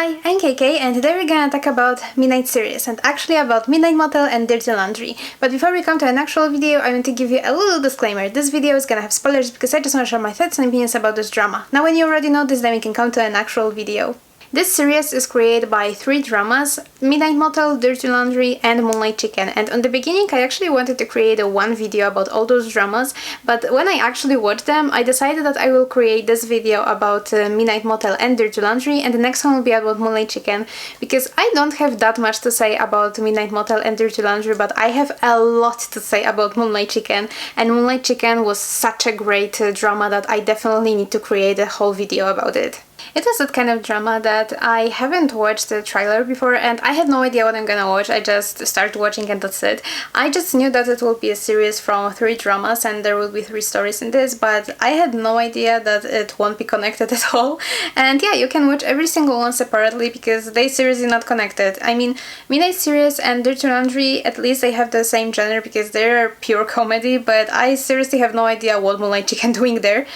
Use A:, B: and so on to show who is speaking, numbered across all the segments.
A: Hi, I'm KK and today we're gonna talk about Midnight series and actually about Midnight Motel and Dirty Laundry. But before we come to an actual video, I want to give you a little disclaimer. This video is gonna have spoilers because I just want to share my thoughts and opinions about this drama. Now when you already know this, then we can come to an actual video. This series is created by 3 dramas, Midnight Motel, Dirty Laundry and Moonlight Chicken, and on the beginning I actually wanted to create a one video about all those dramas, but when I actually watched them I decided that I will create this video about Midnight Motel and Dirty Laundry, and the next one will be about Moonlight Chicken, because I don't have that much to say about Midnight Motel and Dirty Laundry, but I have a lot to say about Moonlight Chicken, and Moonlight Chicken was such a great drama that I definitely need to create a whole video about it. It was that kind of drama that I haven't watched the trailer before and I had no idea what I'm gonna watch. I just started watching and that's it. I just knew that it will be a series from 3 dramas and there will be 3 stories in this, but I had no idea that it won't be connected at all. And yeah, you can watch every single one separately because they seriously not connected. I mean, Midnight series and Dirty Laundry, at least they have the same genre because they're pure comedy, but I seriously have no idea what Moonlight Chicken doing there.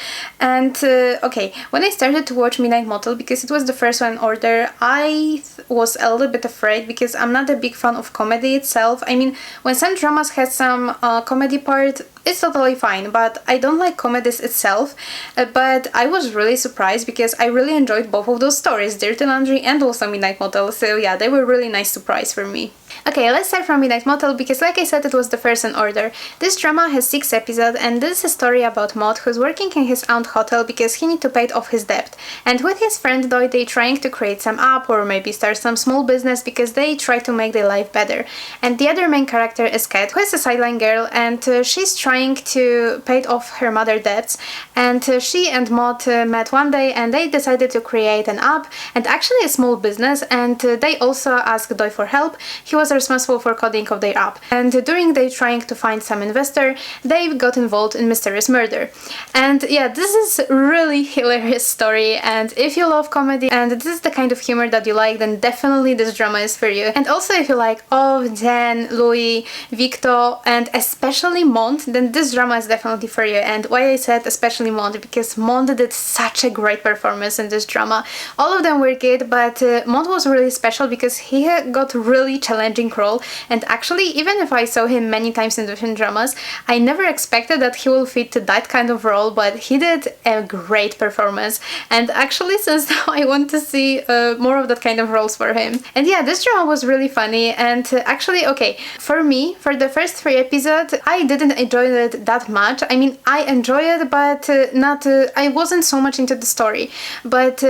A: And okay, when I started to watch Midnight Motel, because it was the first one in order, I was a little bit afraid because I'm not a big fan of comedy itself. I mean, when some dramas had some comedy part, it's totally fine, but I don't like comedies itself. But I was really surprised because I really enjoyed both of those stories, Dirty Laundry and also Midnight Motel, so yeah, they were really nice surprise for me. Okay, let's start from Midnight Motel because like I said, it was the first in order. This drama has 6 episodes and this is a story about Mond, who's working in his own hotel because he needs to pay off his debt. And with his friend Doy, they trying to create some app or maybe start some small business because they try to make their life better. And the other main character is Kat, who is a sideline girl, and she's trying to pay off her mother debts. And she and Mote met one day and they decided to create an app and actually a small business, and they also asked Doy for help. He was responsible for coding of their app, and during they trying to find some investor, they got involved in mysterious murder. And yeah, this is really hilarious story, and if you love comedy and this is the kind of humor that you like, then definitely this drama is for you. And also if you like Dan, Louis, Victor and especially Mond, then this drama is definitely for you. And why I said especially Mond, because Mond did such a great performance in this drama. All of them were good, but Mond was really special because he got really challenging role, and actually even if I saw him many times in different dramas, I never expected that he will fit to that kind of role, but he did a great performance, and actually since now I want to see more of that kind of roles for him. And yeah, this drama was really funny, and actually okay, for me, for the first 3 episodes, I didn't enjoy it that much. I mean, I enjoy it, but I wasn't so much into the story. But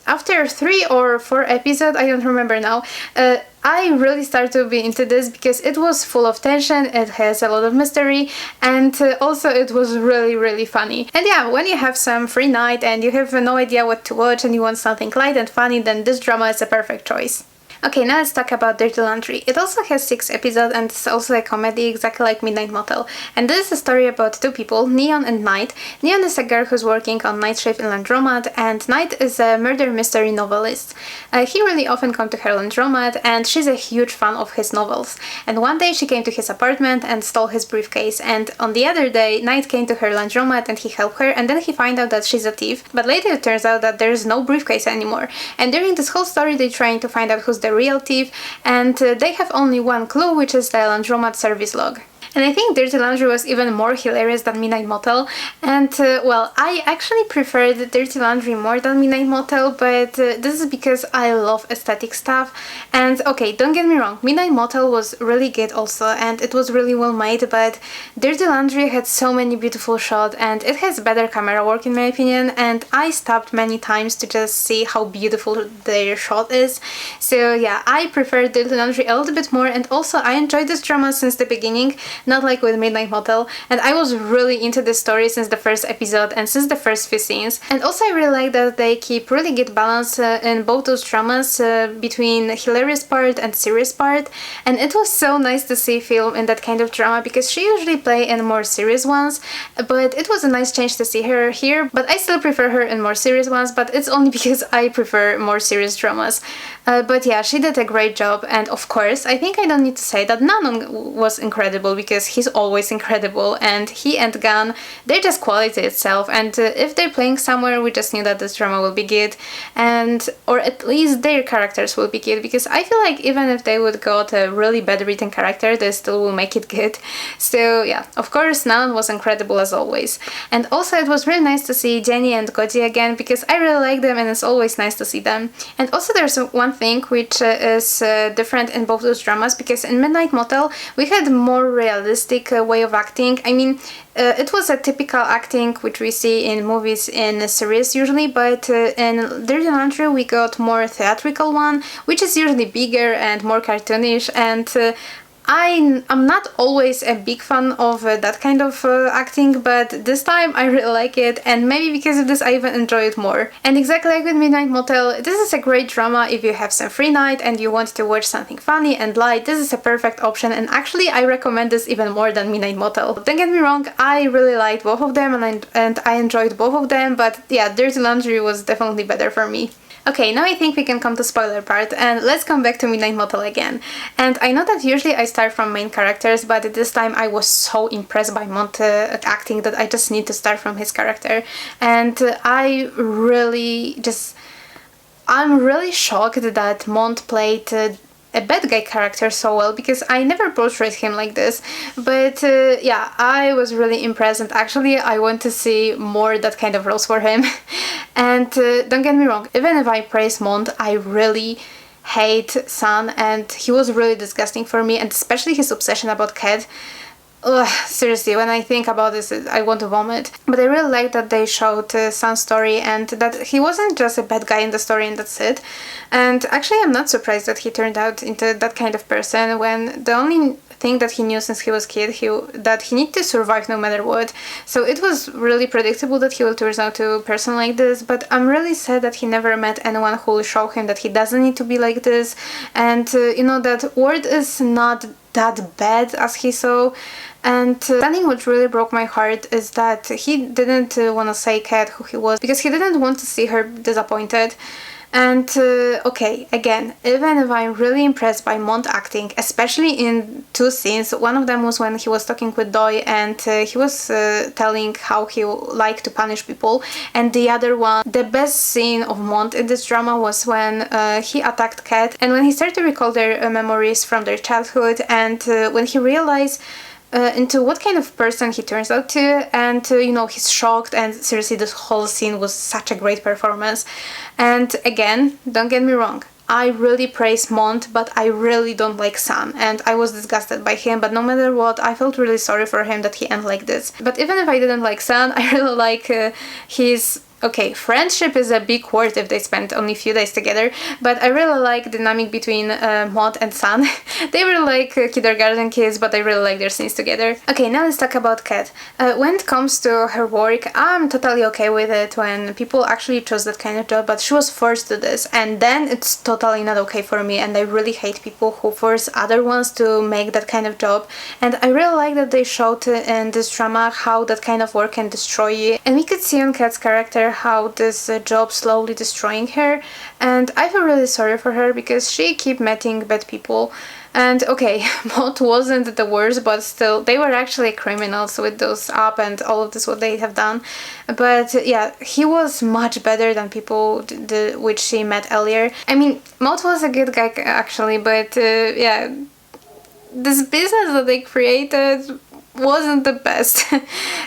A: after 3 or 4 episodes, I don't remember now, I really started to be into this because it was full of tension, it has a lot of mystery, and also it was really funny. And yeah, when you have some free night and you have no idea what to watch and you want something light and funny, then this drama is a perfect choice. Okay, now let's talk about Dirty Laundry. It also has 6 episodes and it's also a comedy, exactly like Midnight Motel. And this is a story about 2 people, Neon and Night. Neon is a girl who's working on night shift in laundromat, and Night is a murder mystery novelist. He really often comes to her laundromat and she's a huge fan of his novels. And one day she came to his apartment and stole his briefcase, and on the other day Night came to her laundromat and he helped her, and then he found out that she's a thief. But later it turns out that there's no briefcase anymore. And during this whole story they're trying to find out who's the real thief, and they have only one clue, which is the laundromat service log. And I think Dirty Laundry was even more hilarious than Midnight Motel, and well, I actually preferred Dirty Laundry more than Midnight Motel, but this is because I love aesthetic stuff. And okay, don't get me wrong, Midnight Motel was really good also, and it was really well made, but Dirty Laundry had so many beautiful shots, and it has better camera work in my opinion, and I stopped many times to just see how beautiful their shot is. So yeah, I prefer Dirty Laundry a little bit more, and also I enjoyed this drama since the beginning, not like with Midnight Motel, and I was really into this story since the first episode and since the first few scenes. And also I really like that they keep really good balance in both those dramas between hilarious part and serious part, and it was so nice to see film in that kind of drama because she usually play in more serious ones, but it was a nice change to see her here. But I still prefer her in more serious ones, but it's only because I prefer more serious dramas. But yeah, she did a great job, and of course I think I don't need to say that Nanon was incredible because because he's always incredible, and he and Gunn, they're just quality itself, and if they're playing somewhere, we just knew that this drama will be good, and or at least their characters will be good, because I feel like even if they would got a really bad written character, they still will make it good. So yeah, of course, Nan was incredible as always. And also it was really nice to see Jenny and Goji again, because I really like them and it's always nice to see them. And also there's one thing which is different in both those dramas, because in Midnight Motel we had more realistic way of acting. I mean, it was a typical acting which we see in movies in a series usually, but in Dirty Laundry we got more theatrical one, which is usually bigger and more cartoonish, and I'm not always a big fan of that kind of acting, but this time I really like it, and maybe because of this I even enjoy it more. And exactly like with Midnight Motel, this is a great drama if you have some free night and you want to watch something funny and light. This is a perfect option, and actually I recommend this even more than Midnight Motel. Don't get me wrong, I really liked both of them and I enjoyed both of them, but yeah, Dirty Laundry was definitely better for me. Okay, now I think we can come to spoiler part, and let's come back to Midnight Motel again. And I know that usually I start from main characters, but this time I was so impressed by Mond acting that I just need to start from his character. And I'm really shocked that Mond played a bad guy character so well, because I never portrayed him like this. But yeah, I was really impressed, and actually I want to see more that kind of roles for him. And don't get me wrong, even if I praise Mond, I really hate Sun, and he was really disgusting for me, and especially his obsession about Cat. Ugh, seriously, when I think about this, I want to vomit. But I really like that they showed Sun's story, and that he wasn't just a bad guy in the story and that's it. And actually I'm not surprised that he turned out into that kind of person, when the only thing that he knew since he was a kid, that he needed to survive no matter what. So it was really predictable that he will turn out to a person like this, but I'm really sad that he never met anyone who will show him that he doesn't need to be like this, and you know, that Ward is not that bad as he saw. And something which really broke my heart is that he didn't want to say Kat who he was, because he didn't want to see her disappointed. And okay, again, even if I'm really impressed by Mond acting, especially in two scenes, one of them was when he was talking with Doi and he was telling how he liked to punish people, and the other one, the best scene of Mond in this drama was when he attacked Kat, and when he started to recall their memories from their childhood, and when he realized into what kind of person he turns out to, and you know, he's shocked, and seriously this whole scene was such a great performance. And again, don't get me wrong, I really praise Mond, but I really don't like Sun, and I was disgusted by him, but no matter what, I felt really sorry for him that he ended like this. But even if I didn't like Sun, I really like his... Okay, friendship is a big word if they spent only a few days together, but I really like the dynamic between Mond and Sun. They were like kindergarten kids, but I really like their scenes together. Okay, now let's talk about Kat. When it comes to her work, I'm totally okay with it when people actually chose that kind of job, but she was forced to this, and then it's totally not okay for me, and I really hate people who force other ones to make that kind of job. And I really like that they showed in this drama how that kind of work can destroy you, and we could see on Kat's character how this job slowly destroying her, and I feel really sorry for her because she keep meeting bad people. And okay, Mote wasn't the worst, but still, they were actually criminals with those up and all of this what they have done. But yeah, he was much better than people which she met earlier. I mean, Mote was a good guy actually, but yeah, this business that they created wasn't the best.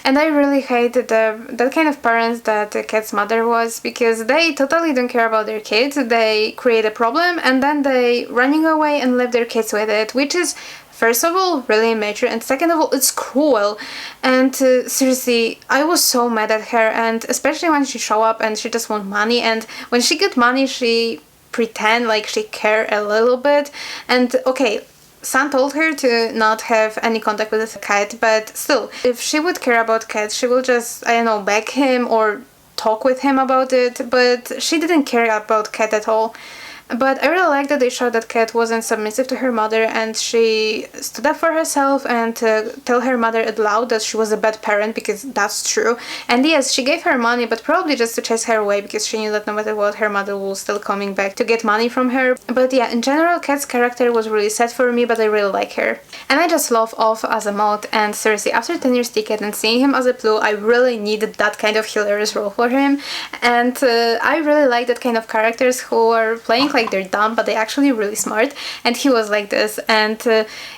A: And I really hated that kind of parents that Kat's mother was, because they totally don't care about their kids. They create a problem and then they running away and leave their kids with it, which is, first of all, really immature, and second of all, it's cruel. And seriously, I was so mad at her, and especially when she show up and she just want money, and when she get money she pretend like she care a little bit. And okay, Sun told her to not have any contact with Kat, but still, if she would care about Kat, she will just, I don't know, beg him or talk with him about it, but she didn't care about Kat at all. But I really like that they showed that Kat wasn't submissive to her mother, and she stood up for herself and tell her mother out loud that she was a bad parent, because that's true. And yes, she gave her money, but probably just to chase her away, because she knew that no matter what, her mother was still coming back to get money from her. But yeah, in general, Kat's character was really sad for me, but I really like her. And I just love Off as a Mote, and seriously, after 10 Years Ticket and seeing him as a Blue, I really needed that kind of hilarious role for him. And I really like that kind of characters who are playing like they're dumb, but they're actually really smart. And he was like this, and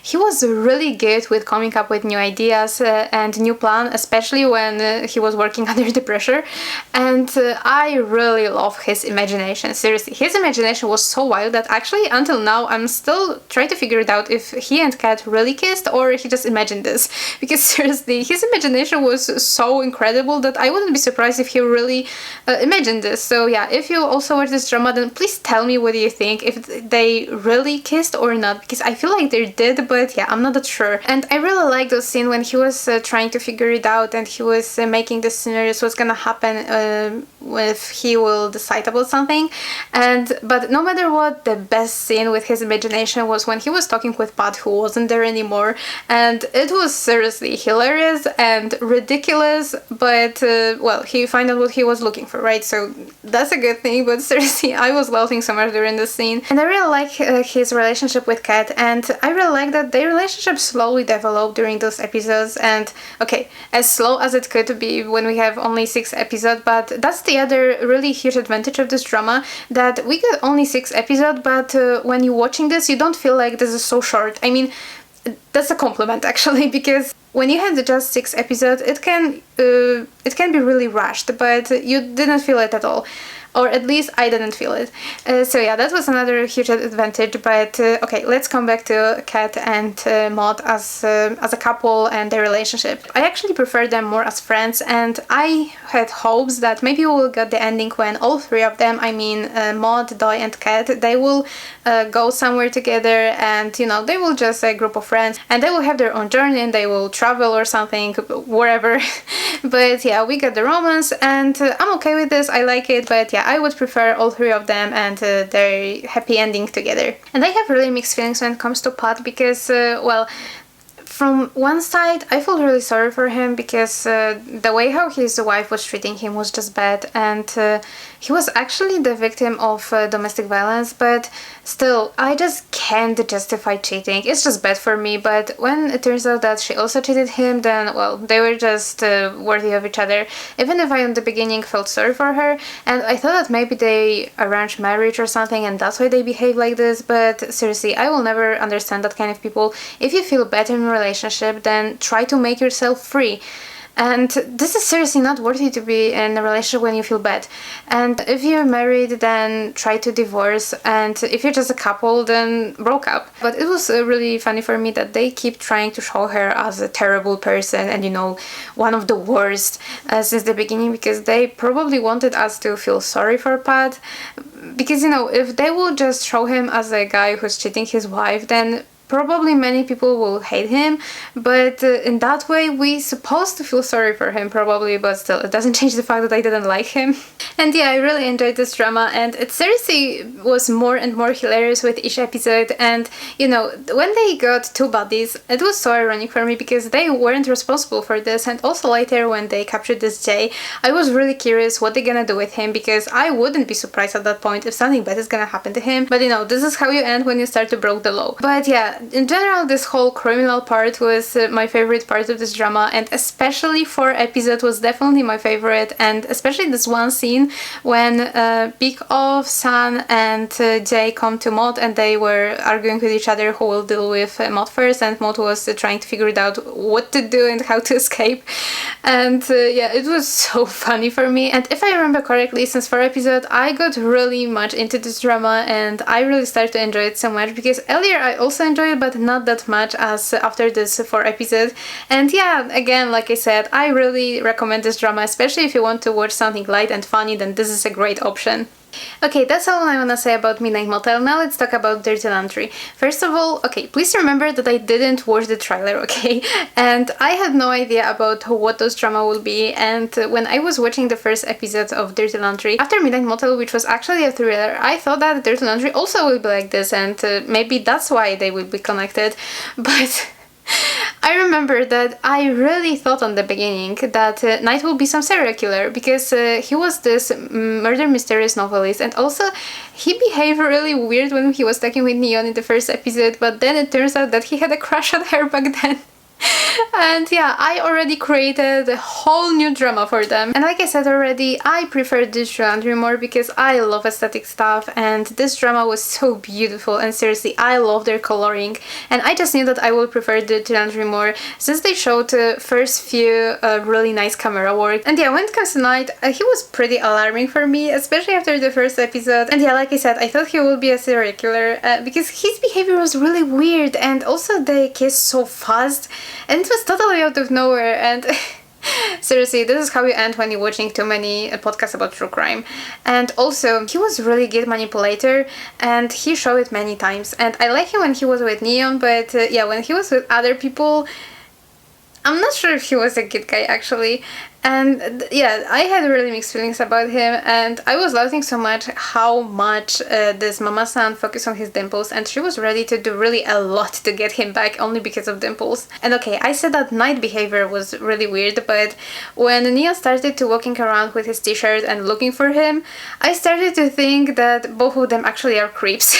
A: he was really good with coming up with new ideas and new plan, especially when he was working under the pressure. And I really love his imagination. Seriously, his imagination was so wild that actually until now I'm still trying to figure it out if he and Kat really kissed or he just imagined this. Because seriously, his imagination was so incredible that I wouldn't be surprised if he really imagined this. So yeah, if you also watch this drama, then please tell me what do you think, if they really kissed or not, because I feel like they did, but yeah, I'm not that sure. And I really like those scenes when he was trying to figure it out, and he was making the scenarios what's gonna happen if he will decide about something. But no matter what, the best scene with his imagination was when he was talking with Pat, who wasn't there anymore, and it was seriously hilarious and ridiculous, but well, he found out what he was looking for, right? So that's a good thing. But seriously, I was laughing so much during this scene, and I really like his relationship with Kat, and I really like that their relationship slowly developed during those episodes. And okay, as slow as it could be when we have only 6 episodes, but that's the other really huge advantage of this drama, that we get only 6 episodes, but when you're watching this, you don't feel like this is so short. I mean, that's a compliment actually, because when you had just 6 episodes, it can be really rushed, but you didn't feel it at all. Or at least I didn't feel it. So yeah, that was another huge advantage. But okay, let's come back to Kat and Mond as a couple and their relationship. I actually prefer them more as friends, and I had hopes that maybe we will get the ending when all 3 of them, I mean Mond, Doi and Kat, they will go somewhere together, and you know, they will just a group of friends, and they will have their own journey, and they will travel or something, wherever. But yeah, we got the romance, and I'm okay with this, I like it. But yeah, I would prefer all 3 of them and their happy ending together. And I have really mixed feelings when it comes to Pat, because well, from one side, I feel really sorry for him, because the way how his wife was treating him was just bad, and he was actually the victim of domestic violence, but still, I just can't justify cheating. It's just bad for me. But when it turns out that she also cheated him, then, well, they were just worthy of each other. Even if I in the beginning felt sorry for her, and I thought that maybe they arranged marriage or something, and that's why they behave like this, but seriously, I will never understand that kind of people. If you feel bad in a relationship, then try to make yourself free. And this is seriously not worthy to be in a relationship when you feel bad. And if you're married, then try to divorce. And if you're just a couple, then broke up. But it was really funny for me that they keep trying to show her as a terrible person and, you know, one of the worst since the beginning, because they probably wanted us to feel sorry for Pat. Because, you know, if they will just show him as a guy who's cheating his wife, then probably many people will hate him, but in that way we're supposed to feel sorry for him probably, but still it doesn't change the fact that I didn't like him. And yeah, I really enjoyed this drama, and it seriously was more and more hilarious with each episode. And you know, when they got 2 buddies, it was so ironic for me, because they weren't responsible for this. And also later when they captured this Jay, I was really curious what they're gonna do with him, because I wouldn't be surprised at that point if something bad is gonna happen to him. But you know, this is how you end when you start to break the law. But yeah, in general, this whole criminal part was my favorite part of this drama, and especially 4 episode was definitely my favorite. And especially this one scene when Big Off, San and Jay come to Mote, and they were arguing with each other who will deal with Mote first, and Mote was trying to figure it out what to do and how to escape. And yeah, it was so funny for me. And if I remember correctly, since 4 episodes, I got really much into this drama, and I really started to enjoy it so much, because earlier I also enjoyed it, but not that much as after this 4 episodes. And yeah, again, like I said, I really recommend this drama, especially if you want to watch something light and funny, then this is a great option. Okay, that's all I wanna say about Midnight Motel. Now let's talk about Dirty Laundry. First of all, okay, please remember that I didn't watch the trailer, okay? And I had no idea about what those drama will be, and when I was watching the first episode of Dirty Laundry, after Midnight Motel, which was actually a thriller, I thought that Dirty Laundry also will be like this, and maybe that's why they will be connected, but I remember that I really thought on the beginning that Knight will be some serial killer, because he was this murder mysterious novelist, and also he behaved really weird when he was talking with Neon in the first episode, but then it turns out that he had a crush on her back then. And yeah, I already created a whole new drama for them. And like I said already, I prefer this laundry more because I love aesthetic stuff, and this drama was so beautiful, and seriously, I love their coloring, and I just knew that I would prefer the laundry more since they showed the first few really nice camera work. And yeah, when it comes to Knight, he was pretty alarming for me, especially after the first episode. And yeah, like I said, I thought he would be a serial killer because his behavior was really weird, and also they kissed so fast, and it was totally out of nowhere. And seriously, this is how you end when you're watching too many podcasts about true crime. And also, he was really good manipulator, and he showed it many times. And I like him when he was with Neon, but yeah, when he was with other people, I'm not sure if he was a good guy actually. And yeah, I had really mixed feelings about him, and I was laughing so much how much this Mama-san focused on his dimples, and she was ready to do really a lot to get him back only because of dimples. And okay, I said that Knight behavior was really weird, but when Neo started to walking around with his t-shirt and looking for him, I started to think that both of them actually are creeps.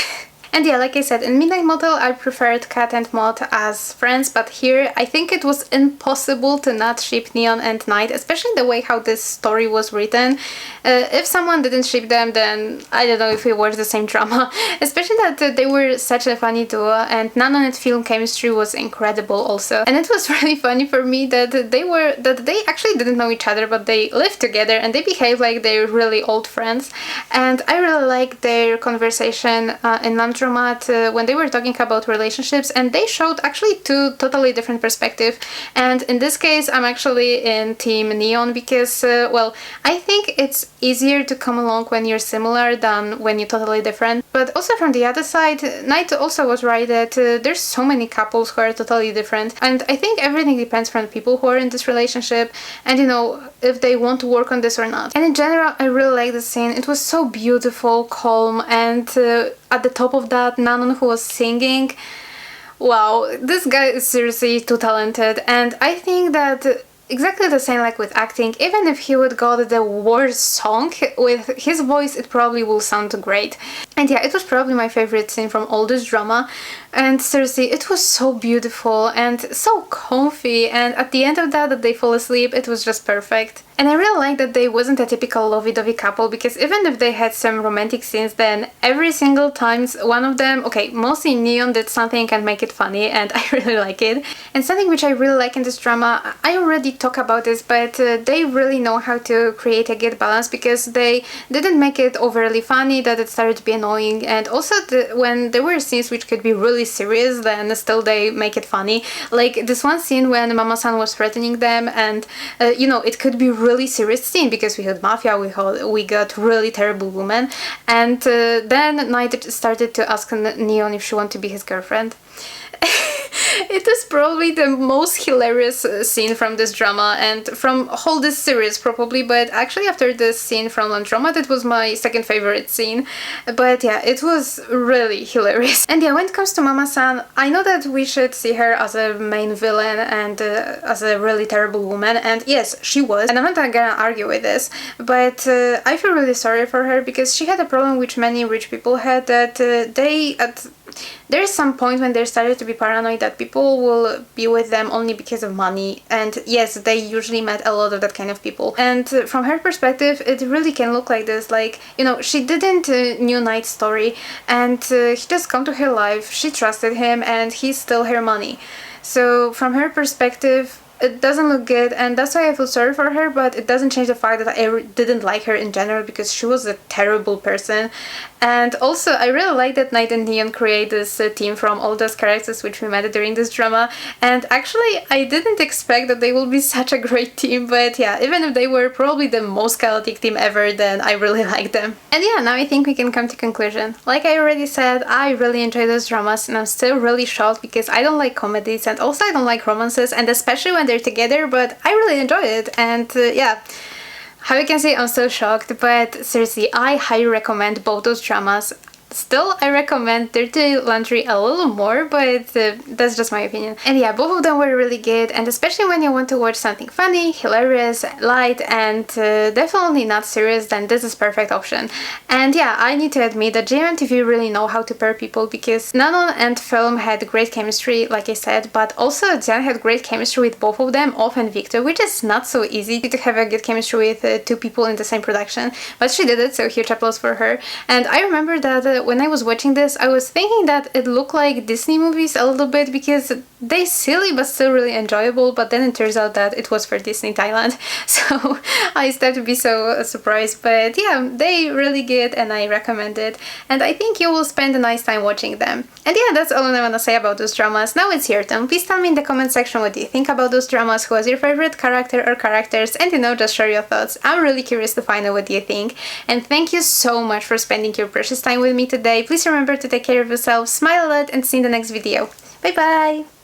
A: And yeah, like I said, in Midnight Motel I preferred Kat and Mote as friends, but here I think it was impossible to not ship Neon and Knight, especially the way how this story was written. If someone didn't ship them, then I don't know if we watched the same drama. Especially that they were such a funny duo, and Nano and film chemistry was incredible also. And it was really funny for me that they actually didn't know each other, but they lived together and they behaved like they're really old friends. And I really liked their conversation in Laundromat when they were talking about relationships, and they showed actually two totally different perspectives. And in this case, I'm actually in Team Neon because, well, I think it's easier to come along when you're similar than when you're totally different. But also from the other side, Knight also was right that there's so many couples who are totally different, and I think everything depends from the people who are in this relationship and, you know, if they want to work on this or not. And in general, I really like the scene. It was so beautiful, calm, and at the top of that, Nanon, who was singing. Wow, this guy is seriously too talented, and I think that exactly the same like with acting, even if he would got the worst song, with his voice it probably will sound great. And yeah, it was probably my favorite scene from all this drama, and seriously, it was so beautiful and so comfy, and at the end of that they fall asleep, it was just perfect. And I really like that they wasn't a typical lovey-dovey couple, because even if they had some romantic scenes, then every single time one of them, okay, mostly Neon, did something and make it funny, and I really like it. And something which I really like in this drama, I already talked about this, but they really know how to create a good balance, because they didn't make it overly funny that it started to be annoying, and also when there were scenes which could be really serious, then still they make it funny. Like this one scene when Mama-san was threatening them, and you know, it could be really serious scene because we had mafia, we got really terrible woman, and then Knight started to ask Neon if she wanted to be his girlfriend. It is probably the most hilarious scene from this drama and from whole this series probably, but actually after this scene from Laundromat it was my second favorite scene. But yeah, it was really hilarious. And yeah, when it comes to Mama-san, I know that we should see her as a main villain and as a really terrible woman, and yes, she was, and I'm not gonna argue with this, but I feel really sorry for her because she had a problem which many rich people had, that there is some point when they started to be paranoid that people will be with them only because of money, and yes, they usually met a lot of that kind of people. And from her perspective, it really can look like this, like, you know, she didn't knew Knight's story, and he just come to her life, she trusted him, and he stole her money. So from her perspective, it doesn't look good, and that's why I feel sorry for her, but it doesn't change the fact that I didn't like her in general because she was a terrible person. And also, I really like that Night and Neon create this team from all those characters which we met during this drama, and actually I didn't expect that they will be such a great team, but yeah, even if they were probably the most chaotic team ever, then I really like them. And yeah, now I think we can come to conclusion. Like I already said, I really enjoy those dramas, and I'm still really shocked because I don't like comedies, and also I don't like romances, and especially when they're together, but I really enjoy it. And yeah, how you can see, I'm still shocked, but seriously, I highly recommend both those dramas. Still, I recommend Dirty Laundry a little more, but that's just my opinion. And yeah, both of them were really good, and especially when you want to watch something funny, hilarious, light, and definitely not serious, then this is perfect option. And yeah, I need to admit that GMMTV really know how to pair people, because Nanon and Film had great chemistry, like I said, but also Jan had great chemistry with both of them, Off and Victor, which is not so easy to have a good chemistry with two people in the same production, but she did it, so huge applause for her. And I remember that when I was watching this, I was thinking that it looked like Disney movies a little bit because they silly but still really enjoyable, but then it turns out that it was for Disney Thailand, so I started to be so surprised. But yeah, they really good and I recommend it, and I think you will spend a nice time watching them. And yeah, that's all I want to say about those dramas. Now it's your turn. Please tell me in the comment section what you think about those dramas, who was your favorite character or characters, and just share your thoughts. I'm really curious to find out what you think. And thank you so much for spending your precious time with me today. Please remember to take care of yourself, smile a lot, and see you in the next video. Bye bye!